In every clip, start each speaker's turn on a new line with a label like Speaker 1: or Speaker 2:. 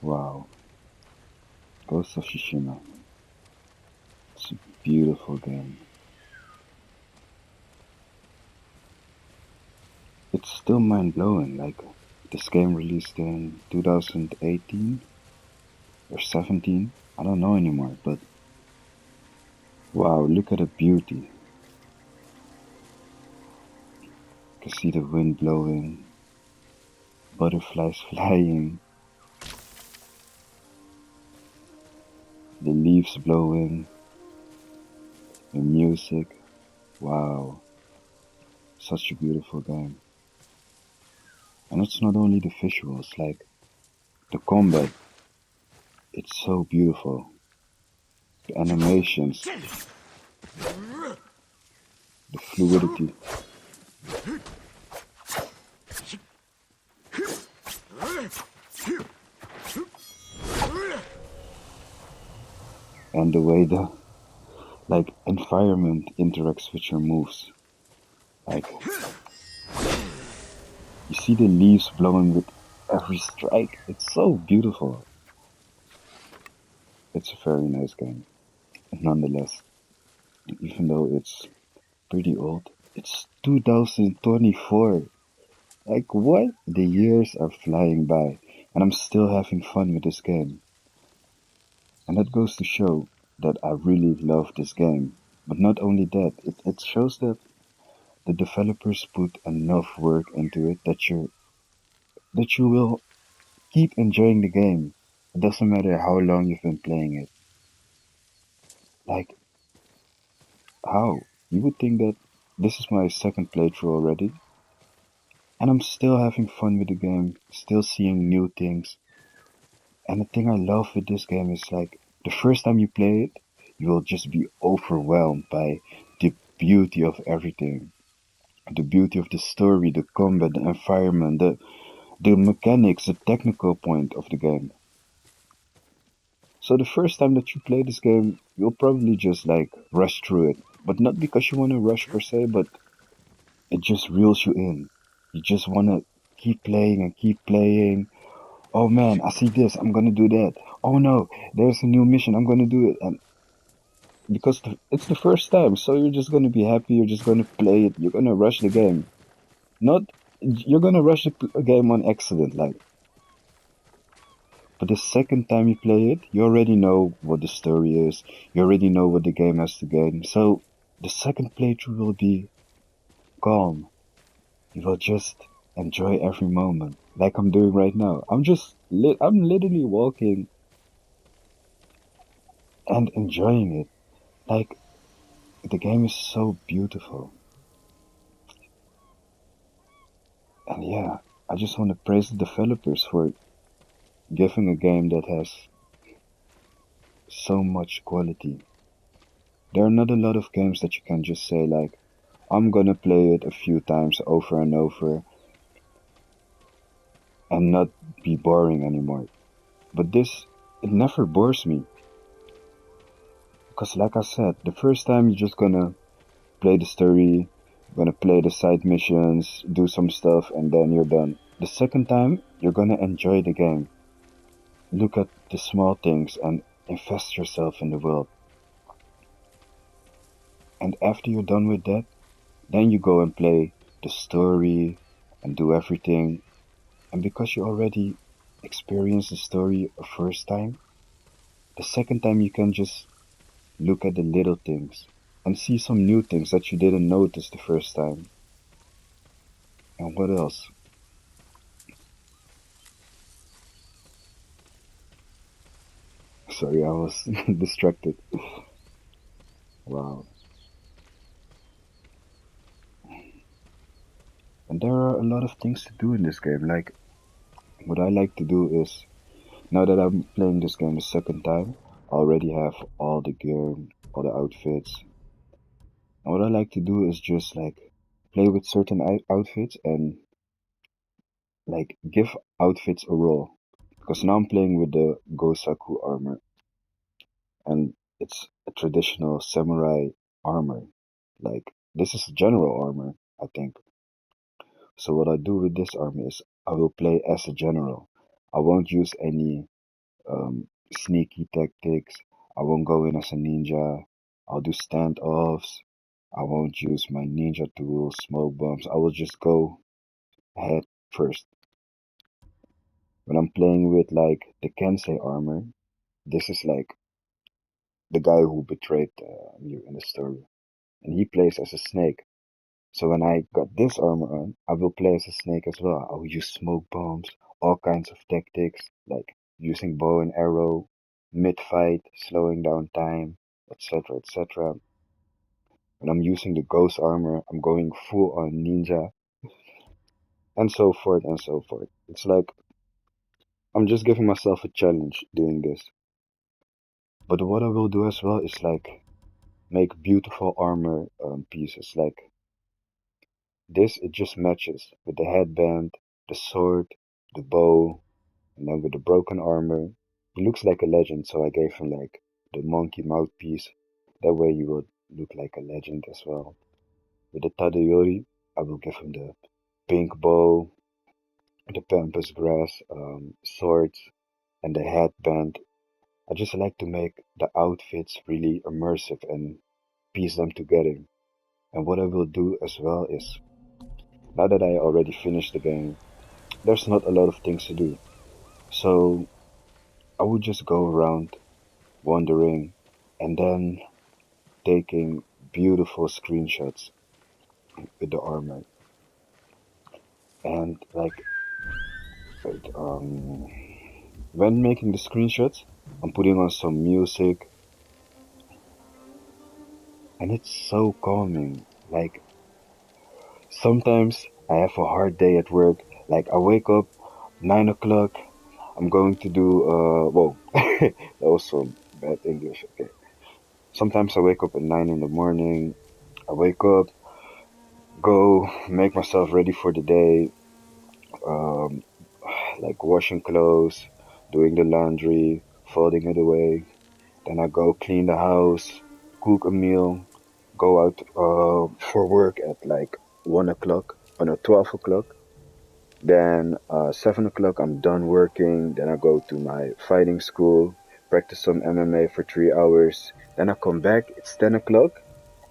Speaker 1: Wow, Ghost of Tsushima. It's a beautiful game. It's still mind blowing. Like, this game released in 2018 or 17. I don't know anymore, but wow, look at the beauty. You can see the wind blowing, butterflies flying, the leaves blowing, the music. Wow, such a beautiful game. And it's not only the visuals, like the combat, it's so beautiful. The animations, the fluidity, and the way the like environment interacts with your moves. Like you see the leaves blowing with every strike. It's so beautiful. It's a very nice game, nonetheless. Even though it's pretty old, it's 2024. Like what? The years are flying by, and I'm still having fun with this game. And that goes to show that I really love this game. But not only that, it shows that the developers put enough work into it that you will keep enjoying the game. It doesn't matter how long you've been playing it. Like how? You would think that this is my second playthrough already, and I'm still having fun with the game, still seeing new things. And the thing I love with this game is like the first time you play it, you will just be overwhelmed by the beauty of everything. The beauty of the story, the combat, the environment, the mechanics, the technical point of the game. So the first time that you play this game, you'll probably just like rush through it. But not because you want to rush per se, but it just reels you in. You just want to keep playing and keep playing. Oh man, I see this, I'm gonna do that. Oh no, there's a new mission, I'm gonna do it. And because it's the first time, so you're just gonna be happy, you're just gonna play it, you're gonna rush the game. Not, you're gonna rush the game on accident, like. But the second time you play it, you already know what the story is. You already know what the game has to gain. So the second playthrough will be calm. You will just enjoy every moment, like I'm doing right now. I'm literally walking and enjoying it. Like the game is so beautiful. And yeah, I just want to praise the developers for giving a game that has so much quality. There are not a lot of games that you can just say like, I'm gonna play it a few times over and over and not be boring anymore. But this, it never bores me. Because like I said, the first time you're just gonna play the story, gonna play the side missions, do some stuff, and then you're done. The second time, you're gonna enjoy the game. Look at the small things and invest yourself in the world. And after you're done with that, then you go and play the story and do everything. And because you already experienced the story a first time, the second time you can just look at the little things and see some new things that you didn't notice the first time. And what else? Sorry, I was distracted. Wow. And there are a lot of things to do in this game. Like, what I like to do is, now that I'm playing this game the second time, I already have all the gear, all the outfits. And what I like to do is just like play with certain outfits and like give outfits a role. Because now I'm playing with the Gosaku armor, and it's a traditional samurai armor. Like this is general armor, I think. So what I do with this armor is I will play as a general. I won't use any. sneaky tactics. I won't go in as a ninja. I'll do standoffs. I won't use my ninja tools, smoke bombs. I will just go head first. When I'm playing with like the Kensei armor, this is like the guy who betrayed you in the story, and he plays as a snake. So when I got this armor on, I will play as a snake as well. I will use smoke bombs, all kinds of tactics, like using bow and arrow, mid-fight, slowing down time, etc., etc. When I'm using the ghost armor, I'm going full on ninja, and so forth and so forth. It's like I'm just giving myself a challenge doing this. But what I will do as well is like make beautiful armor pieces. Like this, it just matches with the headband, the sword, the bow, and then with the broken armor. He looks like a legend, so I gave him like the monkey mouthpiece. That way he would look like a legend as well. With the Tadayori, I will give him the pink bow, the pampas grass swords, and the headband. I just like to make the outfits really immersive and piece them together. And what I will do as well is, now that I already finished the game, there's not a lot of things to do. So I would just go around wandering and then taking beautiful screenshots with the armor. And like, wait, when making the screenshots, I'm putting on some music and it's so calming. Like, sometimes I have a hard day at work. Like, I wake up 9 o'clock. I'm going to do, whoa, that was some bad English. Okay. Sometimes I wake up at 9 in the morning. I wake up, go make myself ready for the day, um, like washing clothes, doing the laundry, folding it away. Then I go clean the house, cook a meal, go out for work at like 1 o'clock, or no, 12 o'clock. Then 7 o'clock I'm done working. Then I go to my fighting school, practice some MMA for 3 hours. Then I come back. It's 10 o'clock.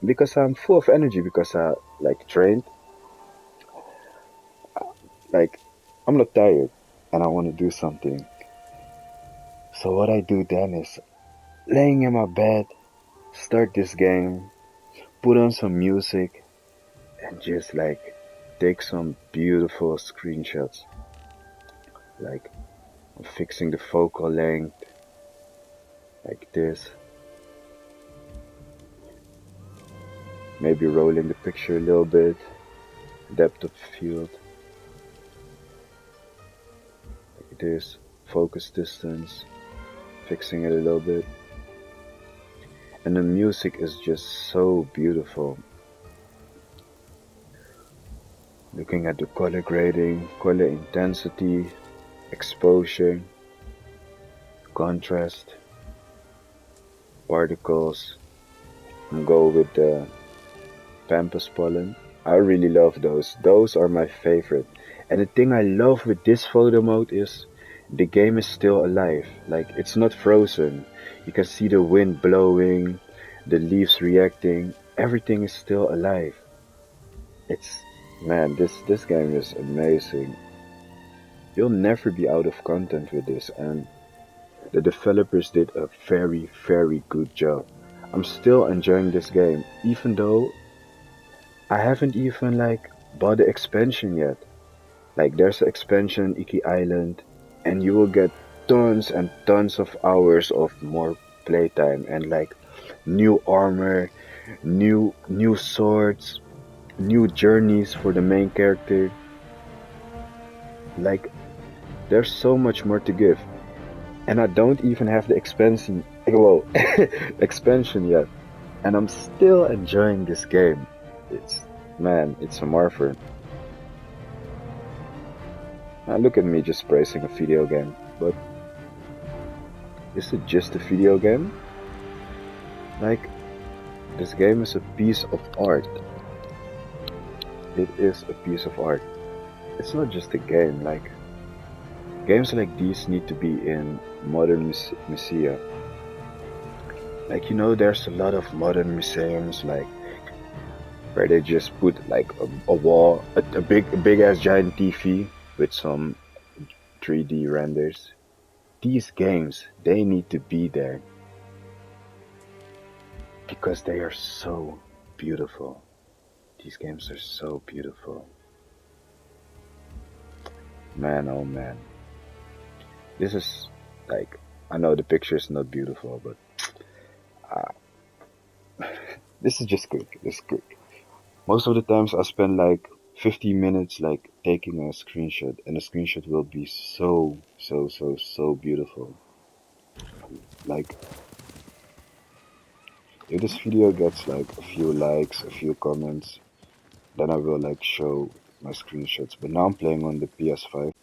Speaker 1: Because I'm full of energy because I like trained. Like I'm not tired and I want to do something. So what I do then is laying in my bed, start this game, put on some music, and just like take some beautiful screenshots. Like I'm fixing the focal length like this, maybe rolling the picture a little bit, depth of field like this, focus distance, fixing it a little bit. And the music is just so beautiful. Looking at the color grading, color intensity, exposure, contrast, particles. I'm going with the pampas pollen. I really love those. Those are my favorite. And the thing I love with this photo mode is the game is still alive. Like it's not frozen. You can see the wind blowing, the leaves reacting. Everything is still alive. It's man, this game is amazing. You'll never be out of content with this, and the developers did a very, very good job. I'm still enjoying this game, even though I haven't even like bought the expansion yet. Like there's an expansion Iki Island, and you will get tons and tons of hours of more playtime and like new armor, new swords, new journeys for the main character. Like there's so much more to give. And I don't even have the expansion, well, expansion yet, and I'm still enjoying this game. It's man, it's a marvel. Now look at me just praising a video game, but is it just a video game? Like this game is a piece of art. It is a piece of art. It's not just a game. Like Games like these need to be in modern museum. Like there's a lot of modern museums like where they just put like a wall, a big ass giant TV with some 3D renders. These games, they need to be there because they are so beautiful. These games are so beautiful. Man, oh man. This is like, I know the picture is not beautiful, but uh, this is just quick. This is quick. Most of the times I spend like 15 minutes like taking a screenshot, and the screenshot will be so beautiful. Like, if this video gets like a few likes, a few comments, then I will like show my screenshots. But now I'm playing on the PS5.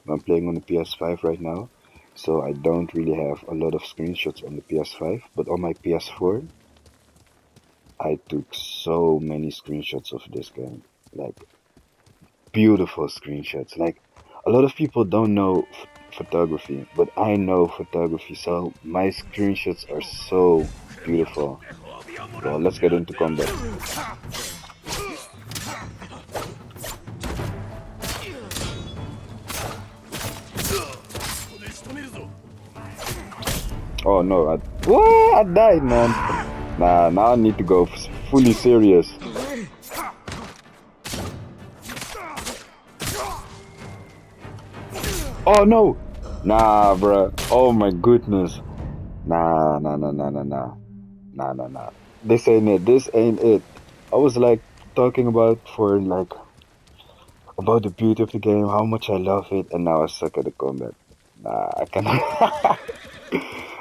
Speaker 1: I'm playing on the PS5 right now, so I don't really have a lot of screenshots on the PS5. But on my PS4, I took so many screenshots of this game. Like, beautiful screenshots. Like, a lot of people don't know photography, but I know photography, so my screenshots are so beautiful. Well, let's get into combat. Oh no, what? I died, man. Nah, now I need to go fully serious. Oh no! Nah, bruh. Oh my goodness. Nah, nah, nah, nah, nah, nah. Nah, nah, nah. This ain't it. This ain't it. I was like talking about the beauty of the game, how much I love it, and now I suck at the combat. Nah, I cannot.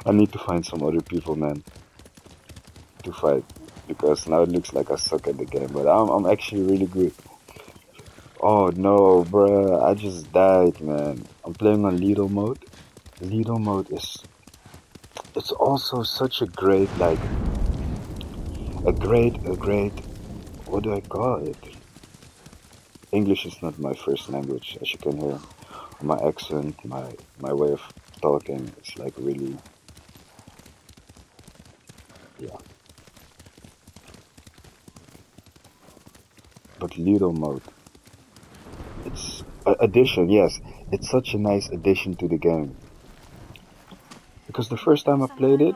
Speaker 1: I need to find some other people, man, to fight because now it looks like I suck at the game, but I'm actually really good. Oh no, bruh, I just died, man. I'm playing on Lido mode. Lido mode is it's also such a great a great what do I call it? English is not my first language, as you can hear. My accent, my way of talking, it's like really, yeah. But Lido mode, it's addition, yes. It's such a nice addition to the game. Because the first time I played it,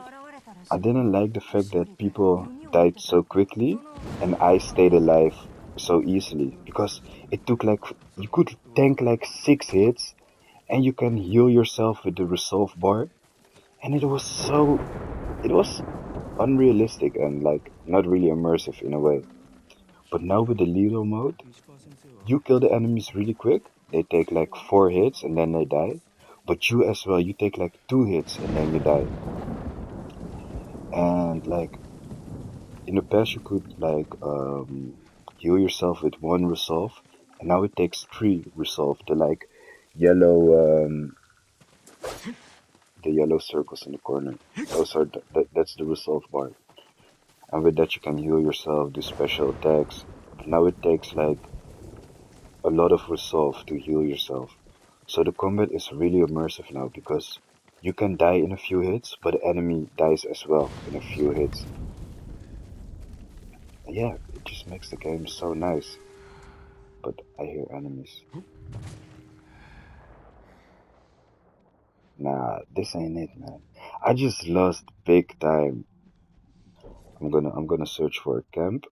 Speaker 1: I didn't like the fact that people died so quickly and I stayed alive so easily. Because it took like, you could tank like 6 hits and you can heal yourself with the resolve bar. And it was unrealistic and like not really immersive in a way. But now with the Lilo mode, you kill the enemies really quick. They take like 4 hits and then they die. But you as well, you take like 2 hits and then you die. And like in the past, you could like heal yourself with one resolve, and now it takes 3 resolve. The like yellow, the yellow circles in the corner. Those are that's the resolve bar. And with that, you can heal yourself, do special attacks. But now it takes like a lot of resolve to heal yourself. So the combat is really immersive now because you can die in a few hits, but the enemy dies as well in a few hits. Yeah, it just makes the game so nice. But I hear enemies. Nah, this ain't it, man. I just lost big time. I'm gonna search for a camp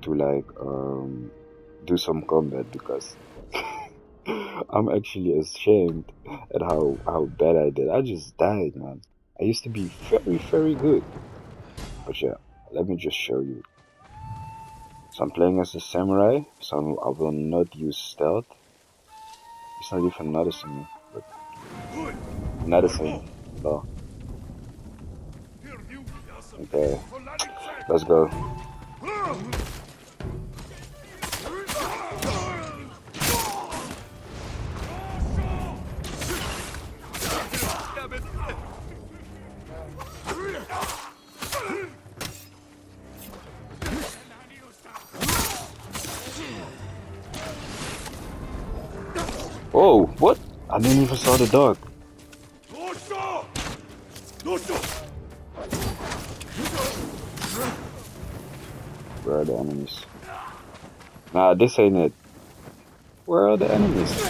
Speaker 1: to like do some combat because I'm actually ashamed at how bad I did. I just died, man. I used to be very good. But yeah, let me just show you. So I'm playing as a samurai, so I will not use stealth. He's not even noticing me, but noticing. No. Okay, let's go. Oh, what? I didn't even saw the dog. Where are the enemies? Nah, this ain't it. Where are the enemies?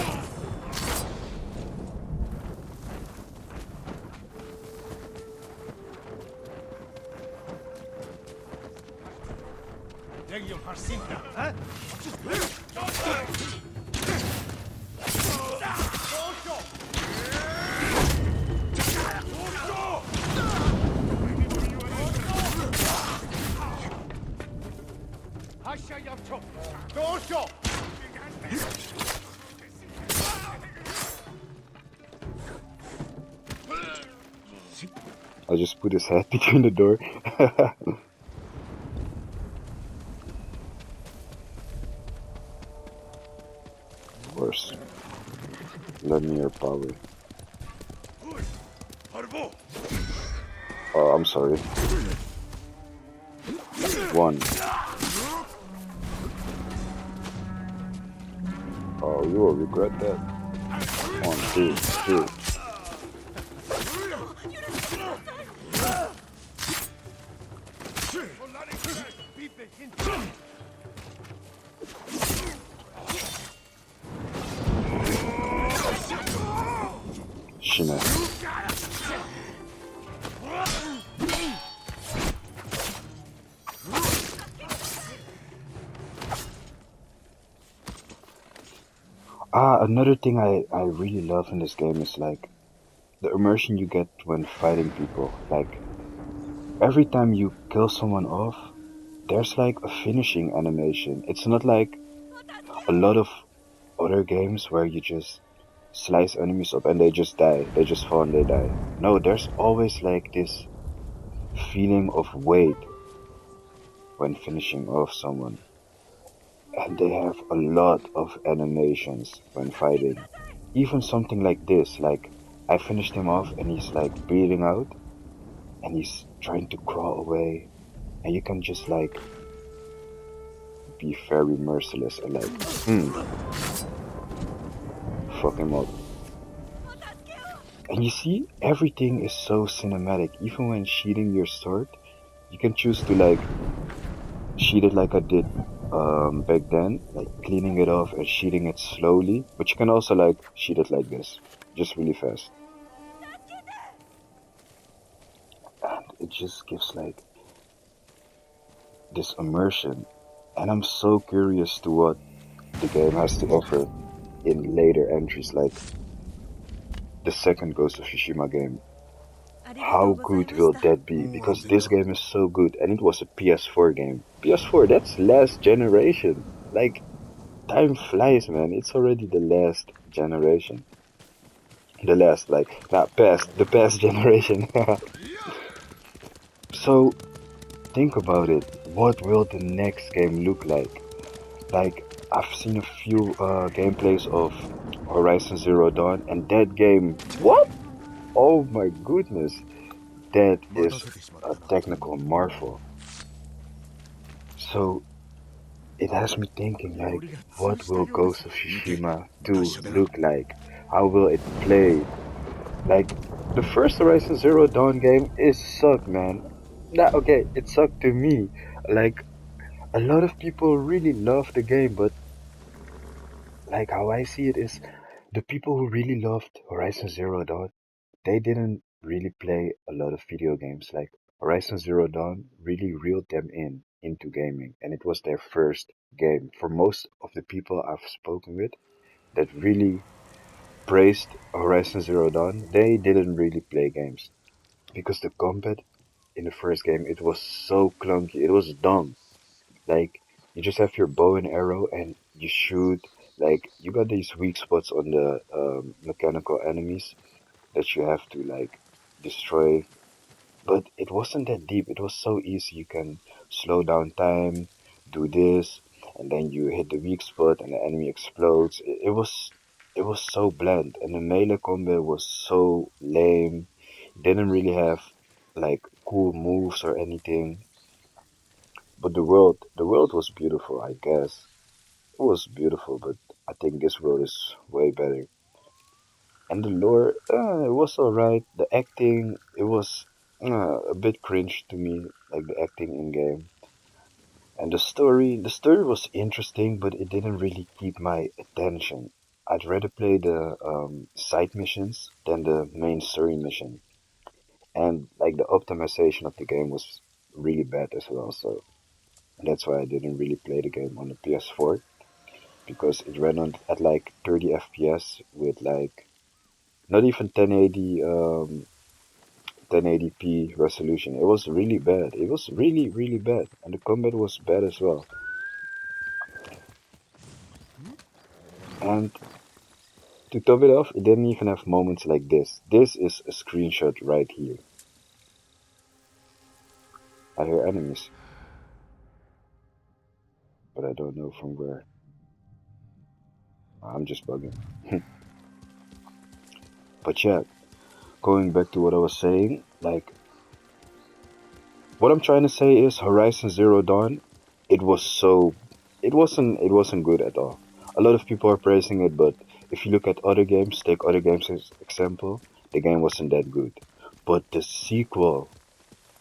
Speaker 1: I just put his head between the door. Of course. Lend me your power. Oh, I'm sorry. One. Oh, you will regret that. One, two, three. Shine. Another thing I really love in this game is like the immersion you get when fighting people. Like every time you kill someone off, there's like a finishing animation. It's not like a lot of other games where you just slice enemies up and they just die. They just fall and they die. No, there's always like this feeling of weight when finishing off someone. And they have a lot of animations when fighting. Even something like this, like I finished him off and he's like bleeding out and he's trying to crawl away and you can just like be very merciless and like, fuck him up. And you see, everything is so cinematic. Even when sheathing your sword, you can choose to like sheath it like I did back then, like cleaning it off and sheathing it slowly. But you can also like sheath it like this, just really fast. And it just gives like this immersion. And I'm so curious to what the game has to offer in later entries, like the second Ghost of Tsushima game. How good will that be? Because this game is so good, and it was a PS4 game. PS4, that's last generation. Like, time flies, man. It's already the last generation. The last, like, not past, the past generation. So, think about it. What will the next game look like? Like, I've seen a few gameplays of Horizon Zero Dawn, and that game, what? Oh my goodness, that is a technical marvel. So it has me thinking like, what will Ghost of Tsushima 2 look like? How will it play? Like, the first Horizon Zero Dawn game is sucked, man. Nah, okay, it sucked to me. Like, a lot of people really love the game, but like how I see it is the people who really loved Horizon Zero Dawn, they didn't really play a lot of video games. Like Horizon Zero Dawn really reeled them into gaming, and it was their first game. For most of the people I've spoken with that really praised Horizon Zero Dawn, they didn't really play games because the combat in the first game it was so clunky. It was dumb. Like you just have your bow and arrow and you shoot. Like you got these weak spots on the mechanical enemies that you have to like destroy. But it wasn't that deep. It was so easy. You can slow down time, do this, and then you hit the weak spot and the enemy explodes. It was so bland, and the melee combat was so lame. Didn't really have like cool moves or anything. But the world was beautiful, I guess. It was beautiful, but I think this world is way better. And the lore, it was alright. The acting, it was a bit cringe to me, like the acting in game. And the story was interesting, but it didn't really keep my attention. I'd rather play the side missions than the main story mission. And like the optimization of the game was really bad as well. So that's why I didn't really play the game on the PS4 because it ran on at like 30 FPS with like not even 1080p resolution. It was really bad. It was really really bad, and the combat was bad as well. And to top it off, it didn't even have moments like this. This is a screenshot right here. I hear enemies, but I don't know from where. I'm just bugging. But yeah, going back to what I was saying, like what I'm trying to say is Horizon Zero Dawn, it was so it wasn't good at all. A lot of people are praising it, but if you look at other games, take other games as example, the game wasn't that good. But the sequel,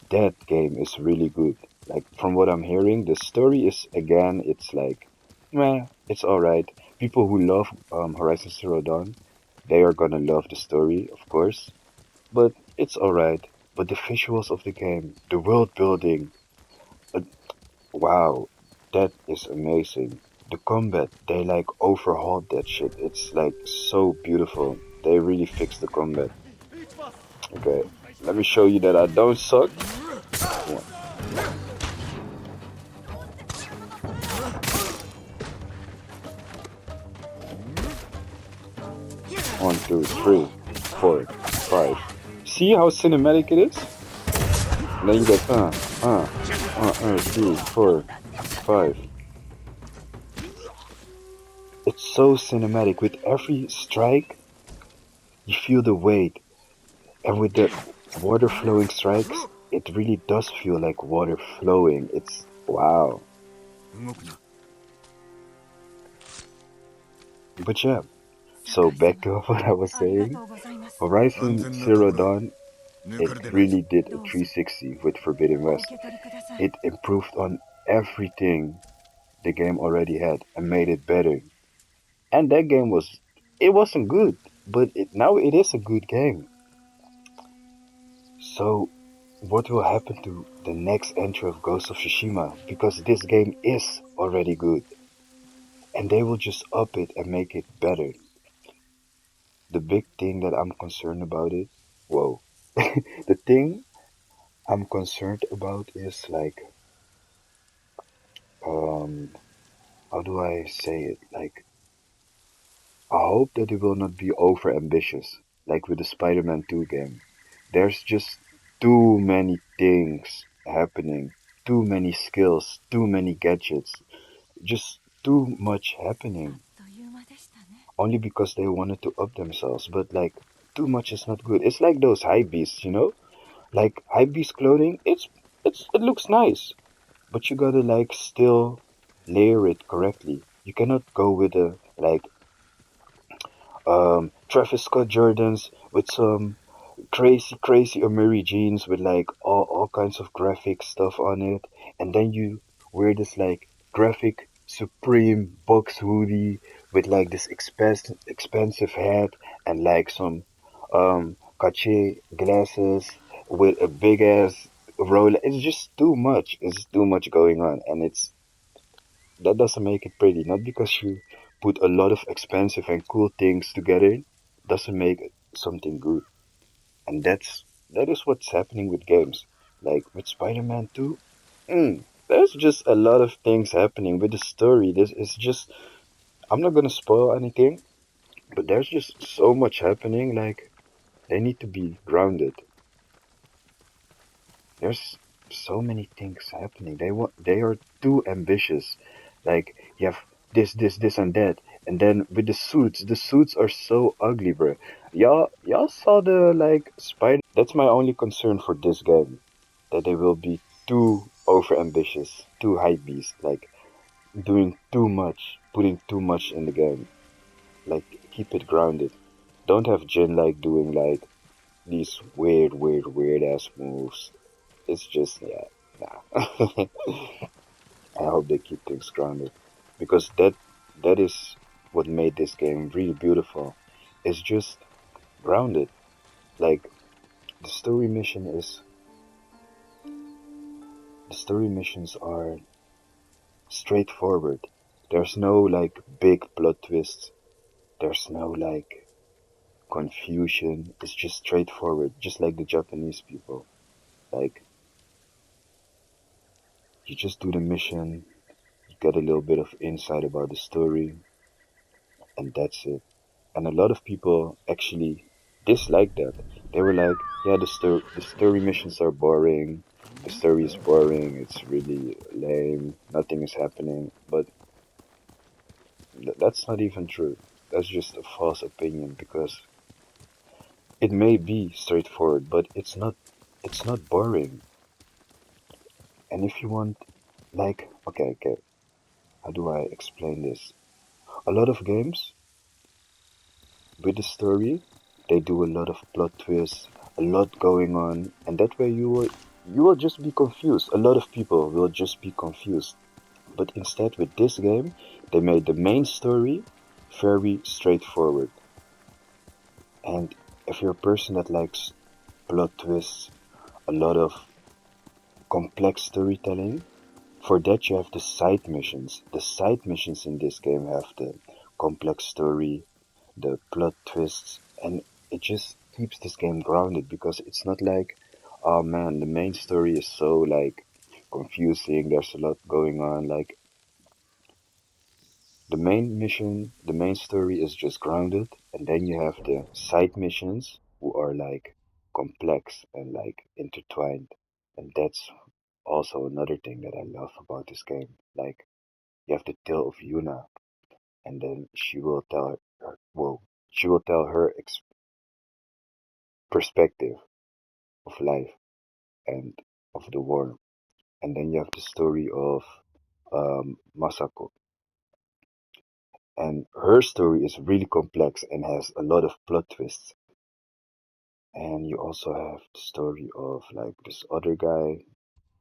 Speaker 1: that game is really good. Like from what I'm hearing, the story is again, it's like, meh, it's alright. People who love Horizon Zero Dawn, they are gonna love the story, of course, but it's alright. But the visuals of the game, the world building, uh, wow, that is amazing. The combat, they like overhauled that shit. It's like so beautiful. They really fixed the combat. Okay, let me show you that I don't suck. One, one, two, three, four, five. See how cinematic it is? And then you get three, four, five. It's so cinematic. With every strike, you feel the weight. And with the water flowing strikes, it really does feel like water flowing. It's wow. But yeah, so back to what I was saying. Horizon Zero Dawn, it really did a 360 with Forbidden West. It improved on everything the game already had and made it better. And that game it wasn't good, but now it is a good game. So what will happen to the next entry of Ghost of Tsushima? Because this game is already good, and they will just up it and make it better. The big thing that I'm concerned about it, whoa, the thing I'm concerned about is like, um, how do I say it? Like, I hope that it will not be over ambitious, like with the Spider-Man 2 game. There's just too many things happening, too many skills, too many gadgets, just too much happening. Only because they wanted to up themselves, but like too much is not good. It's like those high beasts, you know? Like high beast clothing, it looks nice, but you gotta like still layer it correctly. You cannot go with a like Travis Scott Jordans with some crazy Amiri jeans with like all kinds of graphic stuff on it, and then you wear this like graphic Supreme box hoodie with like this expensive hat and like some Cartier glasses with a big ass roll. It's just too much. It's too much going on, and that doesn't make it pretty. Not because you put a lot of expensive and cool things together doesn't make something good. And that is what's happening with games. Like with Spider-Man 2, there's just a lot of things happening with the story. This is just I'm not gonna spoil anything, but there's just so much happening. Like they need to be grounded. There's so many things happening. They are too ambitious. Like you have this and that. And then with the suits are so ugly, bro. Y'all saw the like Spider. That's my only concern for this game, that they will be too over ambitious, too high beast, like doing too much, putting too much in the game. Like keep it grounded. Don't have Jin like doing like these weird ass moves. It's just yeah, nah. I hope they keep things grounded because that is what made this game really beautiful. It's just grounded. Like the story mission is the story missions are straightforward. There's no like big plot twists. There's no like confusion. It's just straightforward, just like the Japanese people. Like you just do the mission, you get a little bit of insight about the story, and that's it. And a lot of people actually disliked that. They were like, "Yeah, the story missions are boring. The story is boring. It's really lame. Nothing is happening." But that's not even true. That's just a false opinion because it may be straightforward, but it's not. It's not boring. And if you want, like, okay, how do I explain this? A lot of games with the story, they do a lot of plot twists, a lot going on, and that way you will just be confused. A lot of people will just be confused. But instead with this game, they made the main story very straightforward. And if you're a person that likes plot twists, a lot of complex storytelling, for that you have the side missions. The side missions in this game have the complex story, the plot twists, and it just keeps this game grounded because it's not like, oh man, the main story is so like confusing, there's a lot going on. Like the main mission, the main story is just grounded, and then you have the side missions who are like complex and like intertwined. And that's also another thing that I love about this game. Like you have the tale of Yuna, and then she will tell her perspective of life and of the war. And then you have the story of Masako. And her story is really complex and has a lot of plot twists. And you also have the story of like this other guy,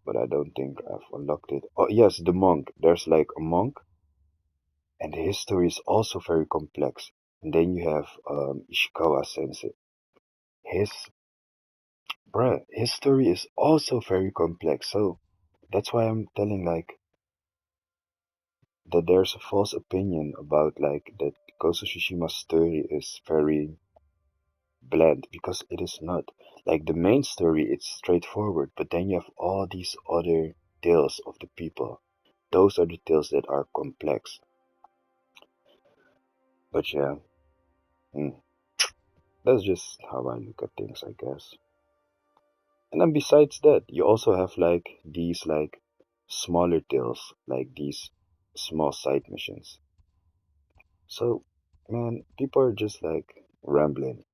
Speaker 1: but I don't think I've unlocked it. Oh, yes, the monk. There's like a monk, and his story is also very complex. And then you have Ishikawa Sensei. His his story is also very complex. So that's why I'm telling like that there's a false opinion about like that Ghost of Tsushima's story is very bland because it is not. Like the main story, it's straightforward, but then you have all these other tales of the people. Those are the tales that are complex. But yeah, mm, that's just how I look at things, I guess. And then besides that, you also have like these like smaller tales, like these small side missions. So, man, people are just like rambling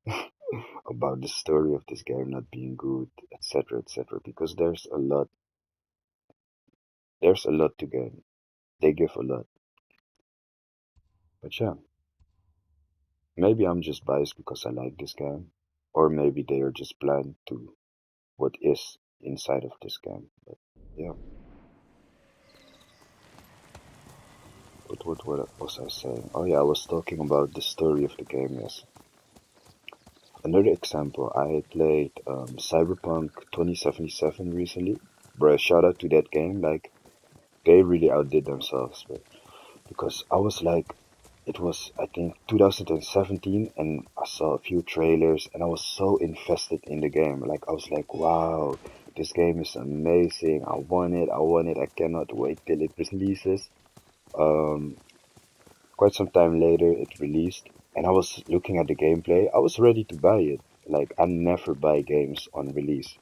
Speaker 1: about the story of this game not being good, etc., because there's a lot to gain. They give a lot. But yeah, maybe I'm just biased because I like this game, or maybe they are just blind to what is inside of this game. But yeah, what was I saying? Oh yeah, I was talking about the story of the game. Yes. Another example, I played Cyberpunk 2077 recently. Bro, shout out to that game. Like they really outdid themselves, but because I was like, it was I think 2017, and I saw a few trailers, and I was so invested in the game. Like I was like, wow, this game is amazing. I want it. I want it. I cannot wait till it releases. Um, Quite some time later, it released, and I was looking at the gameplay. I was ready to buy it. Like I never buy games on release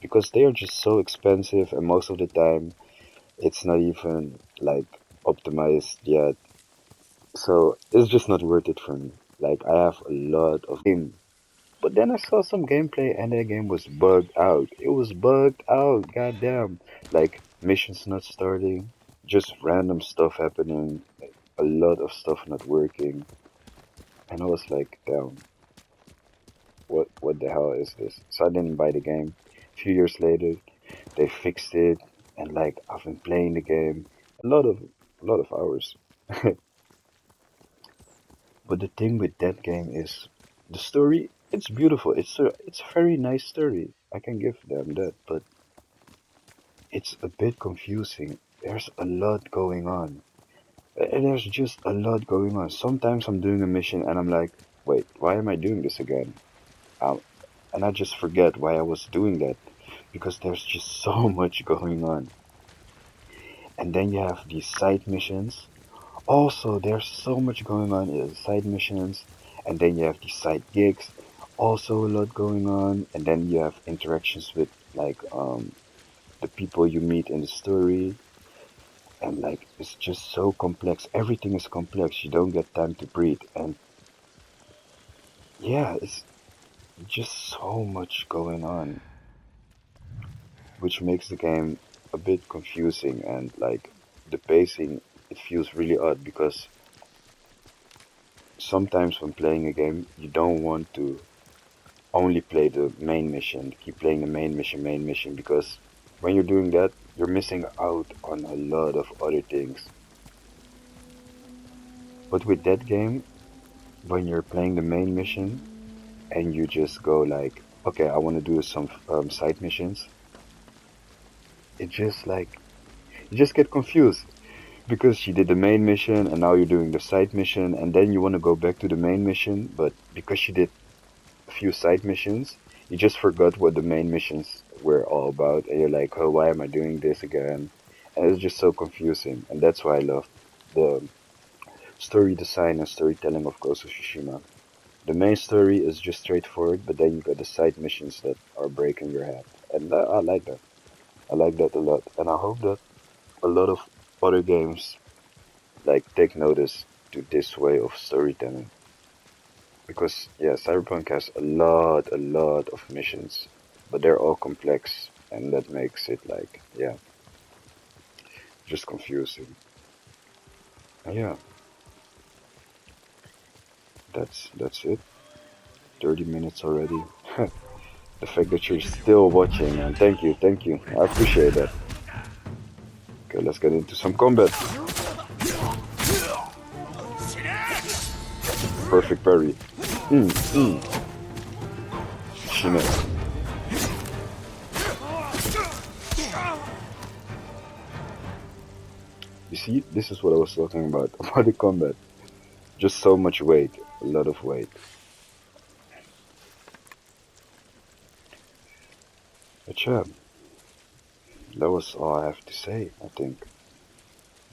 Speaker 1: because they are just so expensive, and most of the time it's not even like optimized yet. So it's just not worth it for me. Like I have a lot of game, but then I saw some gameplay and that game was bugged out. It was bugged out, goddamn. Like missions not starting, just random stuff happening, a lot of stuff not working. and I was like, damn, what the hell is this? So I didn't buy the game. A few years later, they fixed it, and like I've been playing the game a lot of hours. But the thing with that game is the story. It's beautiful. It's a very nice story. I can give them that, but it's a bit confusing. There's a lot going on. There's just a lot going on. Sometimes I'm doing a mission and I'm like, wait, why am I doing this again? Um, and I just forget why I was doing that because there's just so much going on. And then you have these side missions. Also, there's so much going on in side missions. And then you have these side gigs. Also, a lot going on. And then you have interactions with like the people you meet in the story. And like it's just so complex. Everything is complex. You don't get time to breathe. And yeah, it's just so much going on, which makes the game a bit confusing and like the pacing, it feels really odd because sometimes when playing a game you don't want to only play the main mission, keep playing the main mission, because when you're doing that you're missing out on a lot of other things. But with that game, when you're playing the main mission and you just go like, okay, I want to do some side missions, it just like you just get confused because you did the main mission and now you're doing the side mission and then you want to go back to the main mission, but because you did a few side missions, you just forgot what the main missions were all about, and you're like, oh, why am I doing this again? And it's just so confusing, and that's why I love the story design and storytelling of Ghost of Tsushima. The main story is just straightforward, but then you got the side missions that are breaking your head, and I like that. I like that a lot, and I hope that a lot of other games like take notice to this way of storytelling, because yeah, Cyberpunk has a lot of missions, but they're all complex, and that makes it like, yeah, just confusing. And yeah, that's it. 30 minutes already. The fact that you're still watching, man, thank you, I appreciate that. Okay, let's get into some combat. Perfect parry. Mm, mm. She missed. You see, this is what I was talking about about the combat. Just so much weight, a lot of weight. But yeah, that was all I have to say, I think.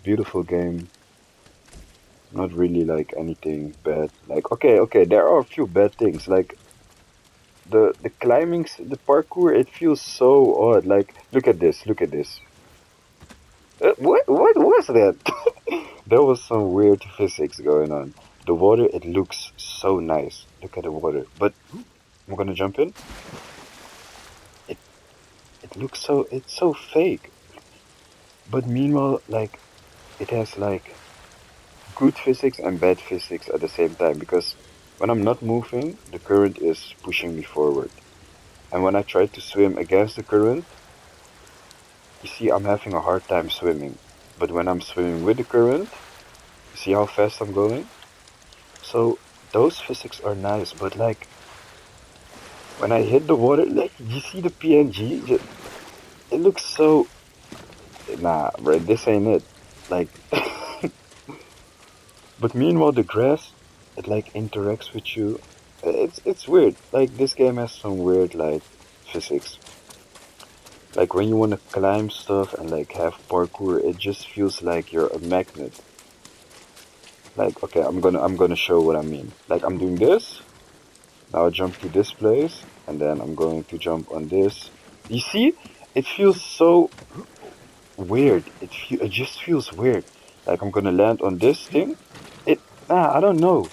Speaker 1: Beautiful game, not really like anything bad. Like, okay, there are a few bad things. Like the climbing, the parkour, it feels so odd. Like, look at this. What was that? There was some weird physics going on. The water, it looks so nice. Look at the water. But I'm gonna jump in. It it's so fake. But meanwhile, like it has like good physics and bad physics at the same time, because when I'm not moving, the current is pushing me forward. And when I try to swim against the current, you see I'm having a hard time swimming. But when I'm swimming with the current, you see how fast I'm going? So those physics are nice, but like when I hit the water, like you see the PNG, it looks so, nah, bro, this ain't it. Like, but meanwhile the grass, it like interacts with you. It's weird. Like this game has some weird like physics. Like when you want to climb stuff and like have parkour, it just feels like you're a magnet. Like, okay, I'm gonna show what I mean. Like I'm doing this, now I jump to this place, and then I'm going to jump on this. You see? It feels so weird. It just feels weird. Like I'm gonna land on this thing. It I don't know.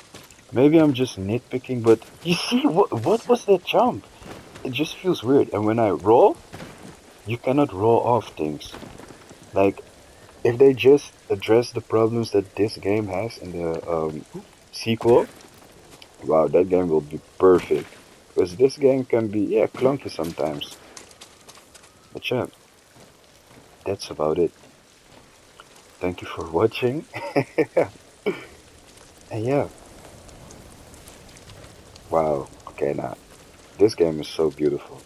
Speaker 1: Maybe I'm just nitpicking, but you see what was that jump? It just feels weird. And when I roll, you cannot roll off things. Like if they just address the problems that this game has in the sequel, Wow, that game will be perfect. Because this game can be, yeah, clunky sometimes. But yeah, that's about it. Thank you for watching. And yeah, wow. Okay, now, this game is so beautiful.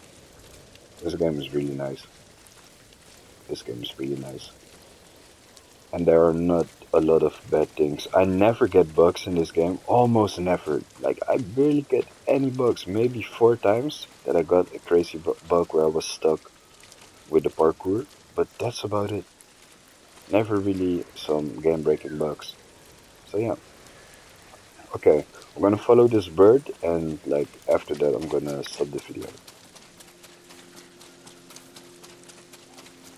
Speaker 1: This game is really nice. This game is really nice. And there are not a lot of bad things. I never get bugs in this game. Almost never. Like, I barely get any bugs. Maybe 4 times that I got a crazy bug where I was stuck with the parkour. But that's about it. Never really some game breaking bugs. So yeah. Okay. I'm gonna follow this bird and like after that I'm gonna stop the video.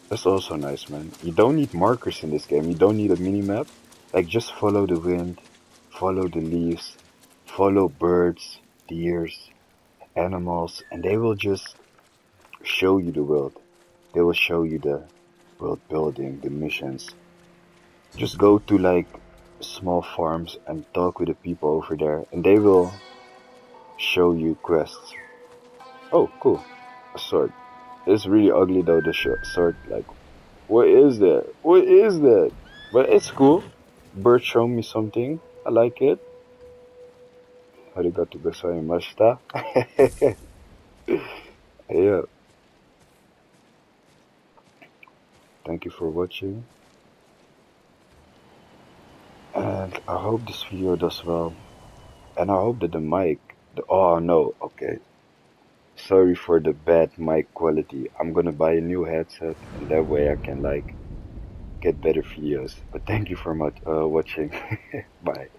Speaker 1: That's also nice, man. You don't need markers in this game. You don't need a mini map. Like just follow the wind, follow the leaves, follow birds, deers, animals, and they will just show you the world. They will show you the world building, the missions. Just go to like small farms and talk with the people over there, and they will show you quests. Oh, cool. A sword. It's really ugly though, the sword. Like, what is that? What is that? But it's cool. Bird showed me something. I like it. Arigato gozaimashita. Yeah, thank you for watching. And I hope this video does well. And I hope that the mic. Oh no, okay. Sorry for the bad mic quality. I'm gonna buy a new headset and that way I can like get better videos. But thank you for much watching. Bye.